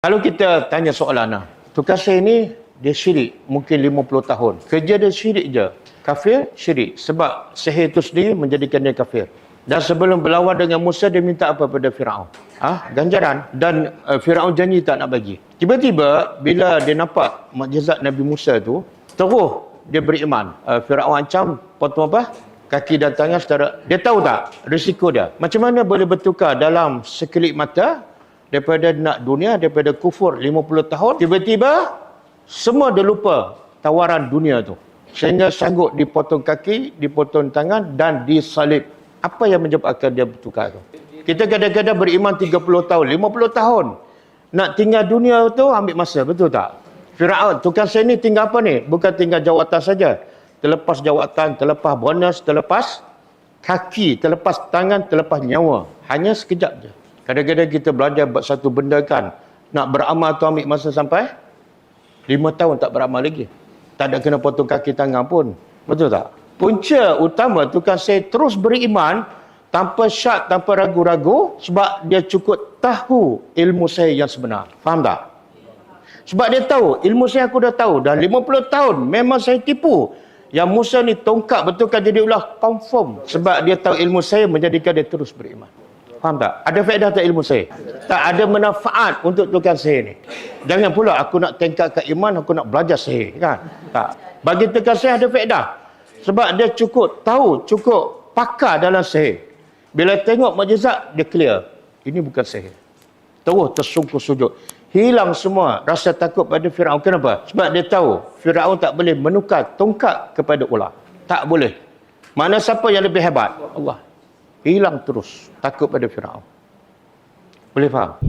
Kalau kita tanya soalan, tukar sihir ni dia syirik mungkin 50 tahun. Kerja dia syirik je. Kafir, syirik. Sebab sihir itu sendiri menjadikan dia kafir. Dan sebelum berlawan dengan Musa, dia minta apa pada Firaun? Ganjaran. Dan Firaun janji tak nak bagi. Tiba-tiba, bila dia nampak mukjizat Nabi Musa tu, terus dia beriman. Firaun ancam, potong apa? Kaki dan tangan secara... Dia tahu tak risiko dia? Macam mana boleh bertukar dalam sekelip mata, daripada nak dunia, daripada kufur 50 tahun, tiba-tiba semua dia lupa tawaran dunia tu. Sehingga sanggup dipotong kaki, dipotong tangan dan disalib. Apa yang menyebabkan dia bertukar tu? Kita kadang-kadang beriman 30 tahun, 50 tahun. Nak tinggal dunia tu ambil masa, betul tak? Firaun, tukang sihir ni tinggal apa ni? Bukan tinggal jawatan saja. Terlepas jawatan, terlepas bonus, terlepas kaki, terlepas tangan, terlepas nyawa. Hanya sekejap je. Kadang-kadang kita belajar buat satu benda kan, nak beramal tu ambil masa sampai 5 tahun tak beramal lagi. Tak ada kena potong kaki tangan pun. Betul tak? Punca utama tukang sihir terus beriman tanpa syak, tanpa ragu-ragu, sebab dia cukup tahu ilmu sihir yang sebenar. Faham tak? Sebab dia tahu, ilmu sihir aku dah tahu. Dah 50 tahun memang saya tipu. Yang Musa ni tongkat betulkan jadi ulah, confirm. Sebab dia tahu ilmu sihir menjadikan dia terus beriman. Faham tak? Ada faedah tak ilmu sihir? Tak ada manfaat untuk tukang sihir ni. Jangan pula aku nak tingkatkan iman, aku nak belajar sihir. Kan? Tak. Bagi tukang sihir ada faedah. Sebab dia cukup tahu, cukup pakar dalam sihir. Bila tengok mukjizat, dia clear. Ini bukan sihir. Terus tersungkur sujud. Hilang semua rasa takut pada Firaun. Kenapa? Sebab dia tahu Firaun tak boleh menukar tongkat kepada ular. Tak boleh. Mana siapa yang lebih hebat? Allah. Hilang terus takut pada Firaun. Boleh faham?